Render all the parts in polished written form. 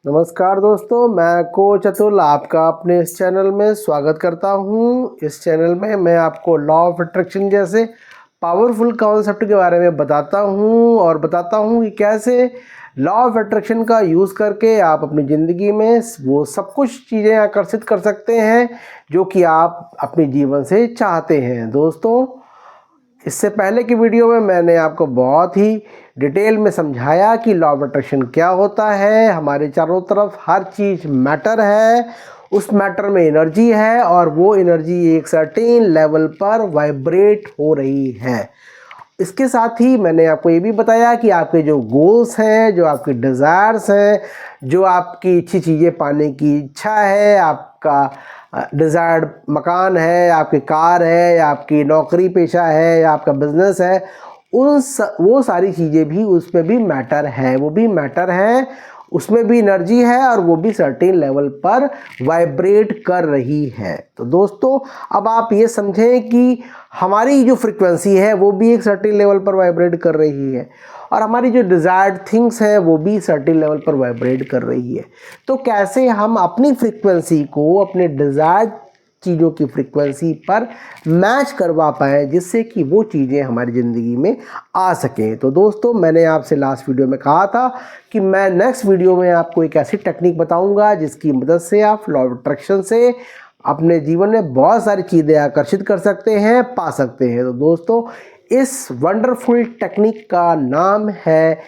नमस्कार दोस्तों, मैं कोच अतुल आपका अपने इस चैनल में स्वागत करता हूं। इस चैनल में मैं आपको लॉ ऑफ अट्रैक्शन जैसे पावरफुल कॉन्सेप्ट के बारे में बताता हूं और बताता हूं कि कैसे लॉ ऑफ अट्रैक्शन का यूज़ करके आप अपनी ज़िंदगी में वो सब कुछ चीज़ें आकर्षित कर सकते हैं जो कि आप अपने जीवन से चाहते हैं। दोस्तों, इससे पहले की वीडियो में मैंने आपको बहुत ही डिटेल में समझाया कि लॉ ऑफ अट्रैक्शन क्या होता है। हमारे चारों तरफ हर चीज़ मैटर है, उस मैटर में एनर्जी है और वो एनर्जी एक सर्टेन लेवल पर वाइब्रेट हो रही है। इसके साथ ही मैंने आपको ये भी बताया कि आपके जो गोल्स हैं, जो आपके डिज़ायर्स हैं, जो आपकी अच्छी चीज़ें पाने की इच्छा है, आपका डिज़ायर्ड मकान है, आपकी कार है, या आपकी नौकरी पेशा है, या आपका बिज़नेस है, वो सारी चीज़ें भी उसमें भी मैटर है, वो भी मैटर है, उसमें भी एनर्जी है और वो भी सर्टेन लेवल पर वाइब्रेट कर रही है। तो दोस्तों, अब आप ये समझें कि हमारी जो फ्रीक्वेंसी है वो भी एक सर्टेन लेवल पर वाइब्रेट कर रही है और हमारी जो डिज़ायर्ड थिंग्स हैं वो भी सर्टेन लेवल पर वाइब्रेट कर रही है। तो कैसे हम अपनी फ्रीक्वेंसी को अपने डिज़ायर्ड चीज़ों की फ्रीक्वेंसी पर मैच करवा पाएँ जिससे कि वो चीज़ें हमारी ज़िंदगी में आ सकें। तो दोस्तों, मैंने आपसे लास्ट वीडियो में कहा था कि मैं नेक्स्ट वीडियो में आपको एक ऐसी टेक्निक बताऊंगा जिसकी मदद से आप लॉ ऑफ अट्रैक्शन से अपने जीवन में बहुत सारी चीज़ें आकर्षित कर सकते हैं, पा सकते हैं। तो दोस्तों, इस वंडरफुल टेक्निक का नाम है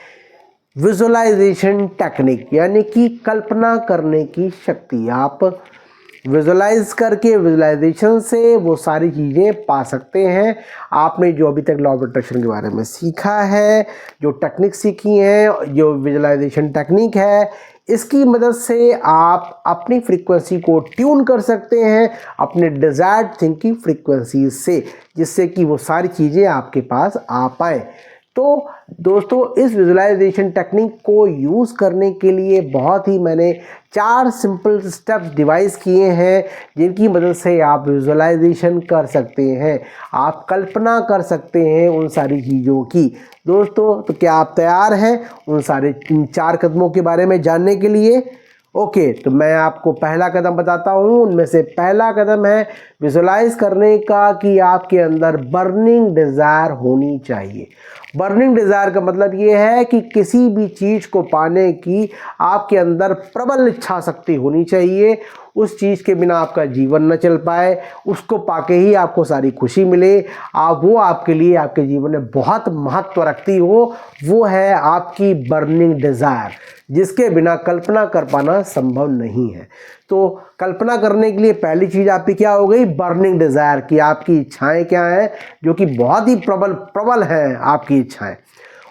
विजुअलाइजेशन टेक्निक, यानी कि कल्पना करने की शक्ति। आप विजुअलाइज करके, विजुअलाइजेशन से वो सारी चीज़ें पा सकते हैं। आपने जो अभी तक लॉ ऑफ अट्रैक्शन के बारे में सीखा है, जो टेक्निक सीखी हैं, जो विजुअलाइजेशन टेक्निक है, इसकी मदद से आप अपनी फ्रीक्वेंसी को ट्यून कर सकते हैं अपने डिज़ायर्ड थिंग की फ्रीक्वेंसी से, जिससे कि वो सारी चीज़ें आपके पास आ पाए। तो दोस्तों, इस विजुअलाइजेशन टेक्निक को यूज़ करने के लिए बहुत ही मैंने 4 सिंपल स्टेप्स डिवाइस किए हैं जिनकी मदद से आप विजुअलाइजेशन कर सकते हैं, आप कल्पना कर सकते हैं उन सारी चीज़ों की। दोस्तों, तो क्या आप तैयार हैं उन सारे 4 कदमों के बारे में जानने के लिए? ओके, तो मैं आपको पहला कदम बताता हूँ। उनमें से पहला कदम है विजुअलाइज करने का कि आपके अंदर बर्निंग डिज़ायर होनी चाहिए। बर्निंग डिज़ायर का मतलब ये है कि किसी भी चीज़ को पाने की आपके अंदर प्रबल इच्छा शक्ति होनी चाहिए। उस चीज़ के बिना आपका जीवन न चल पाए, उसको पाके ही आपको सारी खुशी मिले, वो आपके लिए आपके जीवन में बहुत महत्व रखती हो। वो है आपकी बर्निंग डिज़ायर, जिसके बिना कल्पना कर पाना संभव नहीं है। तो कल्पना करने के लिए पहली चीज़ आपकी क्या हो गई? बर्निंग डिज़ायर, कि आपकी इच्छाएं क्या हैं, जो कि बहुत ही प्रबल हैं आपकी इच्छाएं।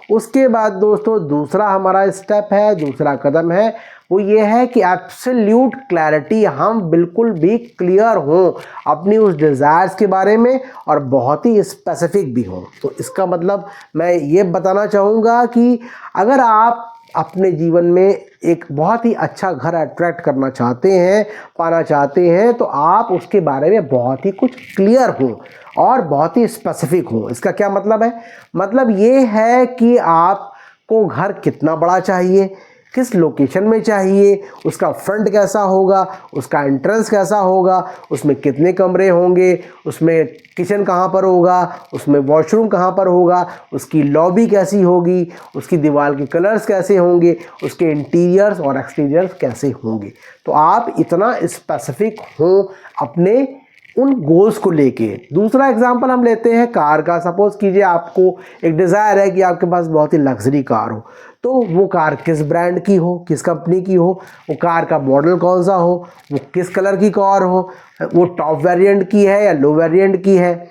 उसके बाद दोस्तों, दूसरा हमारा स्टेप है, दूसरा कदम है, वो ये है कि एब्सोल्यूट क्लैरिटी, हम बिल्कुल भी क्लियर हों अपनी उस डिज़ायर्स के बारे में और बहुत ही स्पेसिफिक भी हों। तो इसका मतलब मैं ये बताना चाहूँगा कि अगर आप अपने जीवन में एक बहुत ही अच्छा घर अट्रैक्ट करना चाहते हैं, पाना चाहते हैं, तो आप उसके बारे में बहुत ही कुछ क्लियर हों और बहुत ही स्पेसिफिक हों। इसका क्या मतलब है? मतलब ये है कि आपको घर कितना बड़ा चाहिए, किस लोकेशन में चाहिए, उसका फ्रंट कैसा होगा, उसका एंट्रेंस कैसा होगा, उसमें कितने कमरे होंगे, उसमें किचन कहाँ पर होगा, उसमें वॉशरूम कहाँ पर होगा, उसकी लॉबी कैसी होगी, उसकी दीवार के कलर्स कैसे होंगे, उसके इंटीरियर्स और एक्सटीरियर्स कैसे होंगे। तो आप इतना स्पेसिफिक हों अपने उन गोल्स को लेके। दूसरा एग्जांपल हम लेते हैं कार का। सपोज कीजिए आपको एक डिज़ायर है कि आपके पास बहुत ही लग्जरी कार हो, तो वो कार किस ब्रांड की हो, किस कंपनी की हो, वो कार का मॉडल कौन सा हो, वो किस कलर की कार हो, वो टॉप वेरिएंट की है या लो वेरिएंट की है,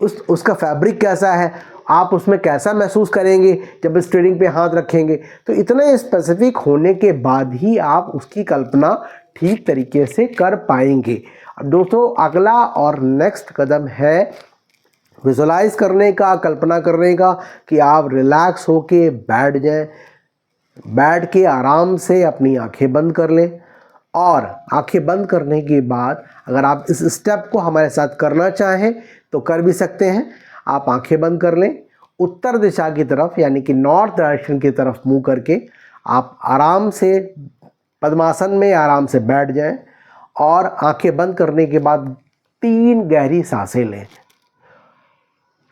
उसका फैब्रिक कैसा है, आप उसमें कैसा महसूस करेंगे जब स्टीयरिंग पे हाथ रखेंगे। तो इतने स्पेसिफिक होने के बाद ही आप उसकी कल्पना ठीक तरीके से कर पाएंगे। अब दोस्तों, अगला और नेक्स्ट कदम है विजुअलाइज करने का, कल्पना करने का, कि आप रिलैक्स होके बैठ जाएं, बैठ के आराम से अपनी आंखें बंद कर लें और आंखें बंद करने के बाद अगर आप इस स्टेप को हमारे साथ करना चाहें तो कर भी सकते हैं। आप आंखें बंद कर लें, उत्तर दिशा की तरफ यानी कि नॉर्थ डायरेक्शन की तरफ मुंह करके आप आराम से पद्मासन में आराम से बैठ जाएं और आंखें बंद करने के बाद 3 गहरी सांसें लें।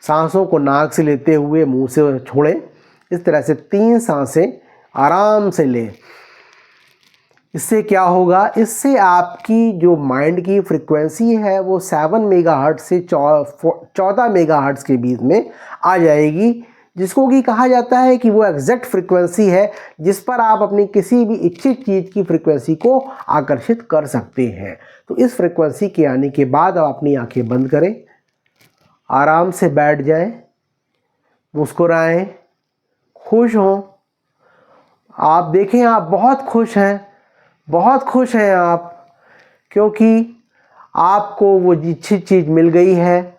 सांसों को नाक से लेते हुए मुंह से छोड़ें। इस तरह से 3 सांसें आराम से लें। इससे क्या होगा, इससे आपकी जो माइंड की फ्रीक्वेंसी है वो 7 मेगाहर्ट्ज़ से 14 मेगाहर्ट्ज़ के बीच में आ जाएगी, जिसको कि कहा जाता है कि वो एग्जैक्ट फ्रीक्वेंसी है जिस पर आप अपनी किसी भी इच्छित चीज़ की फ्रीक्वेंसी को आकर्षित कर सकते हैं। तो इस फ्रीक्वेंसी के आने के बाद आप अपनी आंखें बंद करें, आराम से बैठ जाएं, मुस्कुराएं, खुश हों। आप देखें आप बहुत खुश हैं, बहुत खुश हैं आप, क्योंकि आपको वो इच्छित चीज़ मिल गई है।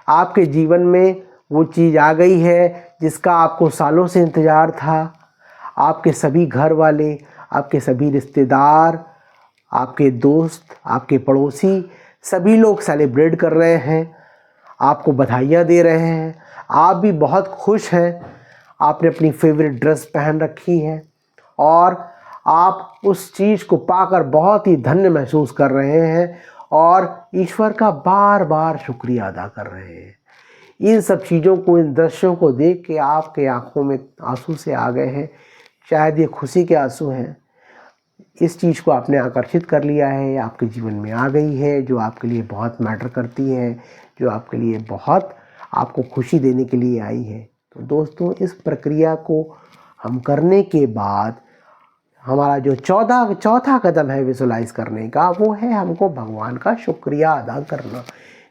आपके जीवन में वो चीज़ आ गई है जिसका आपको सालों से इंतज़ार था। आपके सभी घर वाले, आपके सभी रिश्तेदार, आपके दोस्त, आपके पड़ोसी, सभी लोग सेलिब्रेट कर रहे हैं, आपको बधाइयाँ दे रहे हैं। आप भी बहुत खुश हैं। आपने अपनी फेवरेट ड्रेस पहन रखी है और आप उस चीज़ को पाकर बहुत ही धन्य महसूस कर रहे हैं और ईश्वर का बार बार शुक्रिया अदा कर रहे हैं। इन सब चीज़ों को, इन दृश्यों को देख के आपके आंखों में आंसू से आ गए हैं। शायद ये खुशी के आंसू हैं। इस चीज़ को आपने आकर्षित कर लिया है, आपके जीवन में आ गई है, जो आपके लिए बहुत मैटर करती है, जो आपके लिए बहुत आपको खुशी देने के लिए आई है। तो दोस्तों, इस प्रक्रिया को हम करने के बाद हमारा जो चौथा कदम है विजुलाइज करने का, वो है हमको भगवान का शुक्रिया अदा करना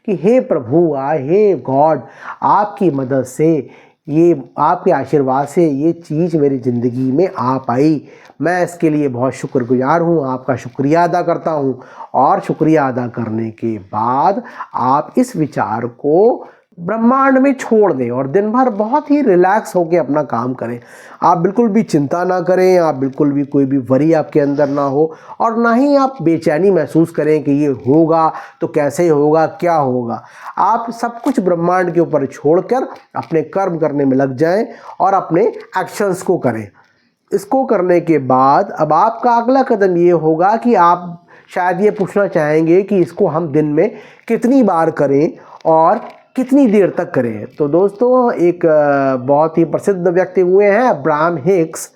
कि हे प्रभु, हे गॉड, आपकी मदद से, ये आपके आशीर्वाद से ये चीज़ मेरी ज़िंदगी में आ पाई। मैं इसके लिए बहुत शुक्रगुजार हूँ, आपका शुक्रिया अदा करता हूँ। और शुक्रिया अदा करने के बाद आप इस विचार को ब्रह्मांड में छोड़ दें और दिन भर बहुत ही रिलैक्स होकर अपना काम करें। आप बिल्कुल भी चिंता ना करें, आप बिल्कुल भी कोई भी वरी आपके अंदर ना हो और ना ही आप बेचैनी महसूस करें कि ये होगा तो कैसे होगा, क्या होगा। आप सब कुछ ब्रह्मांड के ऊपर छोड़कर अपने कर्म करने में लग जाएं और अपने एक्शंस को करें। इसको करने के बाद अब आपका अगला कदम ये होगा कि आप शायद ये पूछना चाहेंगे कि इसको हम दिन में कितनी बार करें और कितनी देर तक करें। तो दोस्तों, एक बहुत ही प्रसिद्ध व्यक्ति हुए हैं अब्राहम हिक्स,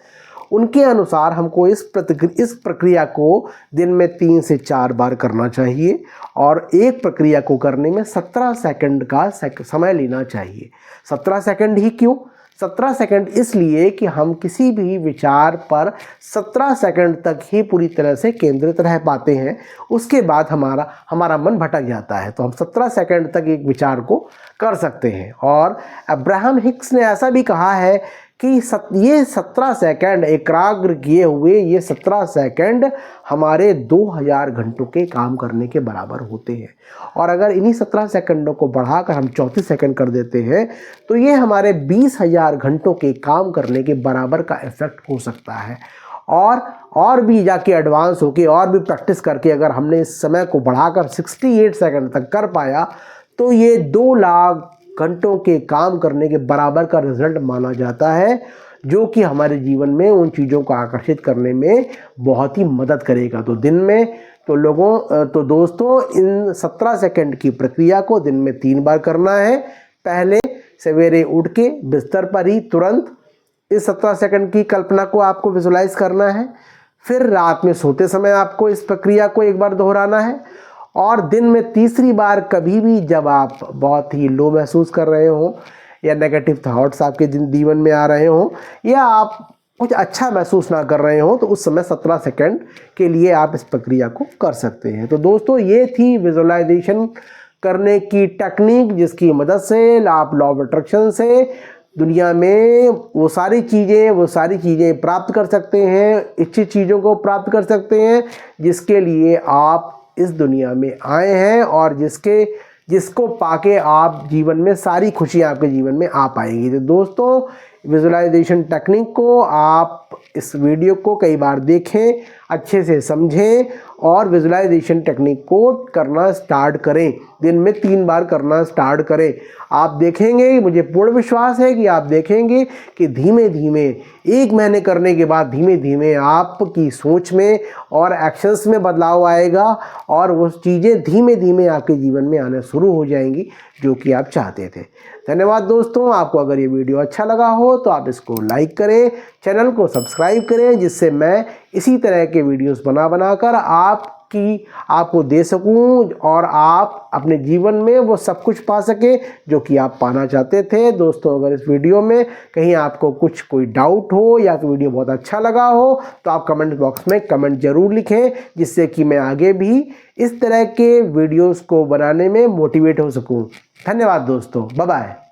उनके अनुसार हमको इस प्रक्रिया को दिन में 3 से 4 बार करना चाहिए और एक प्रक्रिया को करने में 17 सेकंड का समय लेना चाहिए। 17 सेकंड ही क्यों? 17 सेकंड इसलिए कि हम किसी भी विचार पर 17 सेकंड तक ही पूरी तरह से केंद्रित रह पाते हैं। उसके बाद हमारा मन भटक जाता है। तो हम 17 सेकंड तक एक विचार को कर सकते हैं। और अब्राहम हिक्स ने ऐसा भी कहा है कि ये 17 सेकंड एकाग्र किए हुए, ये 17 सेकंड हमारे 2000 घंटों के काम करने के बराबर होते हैं। और अगर इन्हीं 17 सेकंडों को बढ़ाकर हम 34 सेकंड कर देते हैं तो ये हमारे 20,000 घंटों के काम करने के बराबर का इफेक्ट हो सकता है। और भी जाके एडवांस होके और भी प्रैक्टिस करके अगर हमने इस समय को बढ़ाकर 68 सेकंड तक कर पाया तो ये 2 लाख घंटों के काम करने के बराबर का रिजल्ट माना जाता है, जो कि हमारे जीवन में उन चीज़ों को आकर्षित करने में बहुत ही मदद करेगा। तो दिन में तो दोस्तों, इन 17 सेकंड की प्रक्रिया को दिन में 3 बार करना है। पहले सवेरे उठ के बिस्तर पर ही तुरंत इस 17 सेकंड की कल्पना को आपको विजुलाइज करना है। फिर रात में सोते समय आपको इस प्रक्रिया को एक बार दोहराना है और दिन में तीसरी बार कभी भी जब आप बहुत ही लो महसूस कर रहे हो या नेगेटिव थॉट्स आपके जीवन में आ रहे हो या आप कुछ अच्छा महसूस ना कर रहे हो, तो उस समय 17 सेकंड के लिए आप इस प्रक्रिया को कर सकते हैं। तो दोस्तों, ये थी विजुअलाइजेशन करने की टेक्निक, जिसकी मदद से आप लॉ ऑफ अट्रैक्शन से दुनिया में वो सारी चीज़ें प्राप्त कर सकते हैं, इच्छित चीज़ों को प्राप्त कर सकते हैं जिसके लिए आप इस दुनिया में आए हैं और जिसको पाके आप जीवन में सारी खुशियाँ आपके जीवन में आ पाएंगी। तो दोस्तों, विजुअलाइजेशन टेक्निक को आप इस वीडियो को कई बार देखें, अच्छे से समझें और विजुअलाइजेशन टेक्निक को करना स्टार्ट करें। दिन में 3 बार करना स्टार्ट करें। आप देखेंगे, मुझे पूर्ण विश्वास है कि आप देखेंगे कि धीमे धीमे 1 महीने करने के बाद धीमे धीमे आपकी सोच में और एक्शंस में बदलाव आएगा और वो चीज़ें धीमे धीमे आपके जीवन में आना शुरू हो जाएंगी जो कि आप चाहते थे। धन्यवाद दोस्तों। आपको अगर ये वीडियो अच्छा लगा हो तो आप इसको लाइक करें, चैनल को सब्सक्राइब करें, जिससे मैं इसी तरह के वीडियोस बनाकर आपको दे सकूं और आप अपने जीवन में वो सब कुछ पा सके जो कि आप पाना चाहते थे। दोस्तों, अगर इस वीडियो में कहीं आपको कोई डाउट हो या तो वीडियो बहुत अच्छा लगा हो तो आप कमेंट बॉक्स में कमेंट जरूर लिखें, जिससे कि मैं आगे भी इस तरह के वीडियोस को बनाने में मोटिवेट हो सकूं। धन्यवाद दोस्तों, बाय बाय।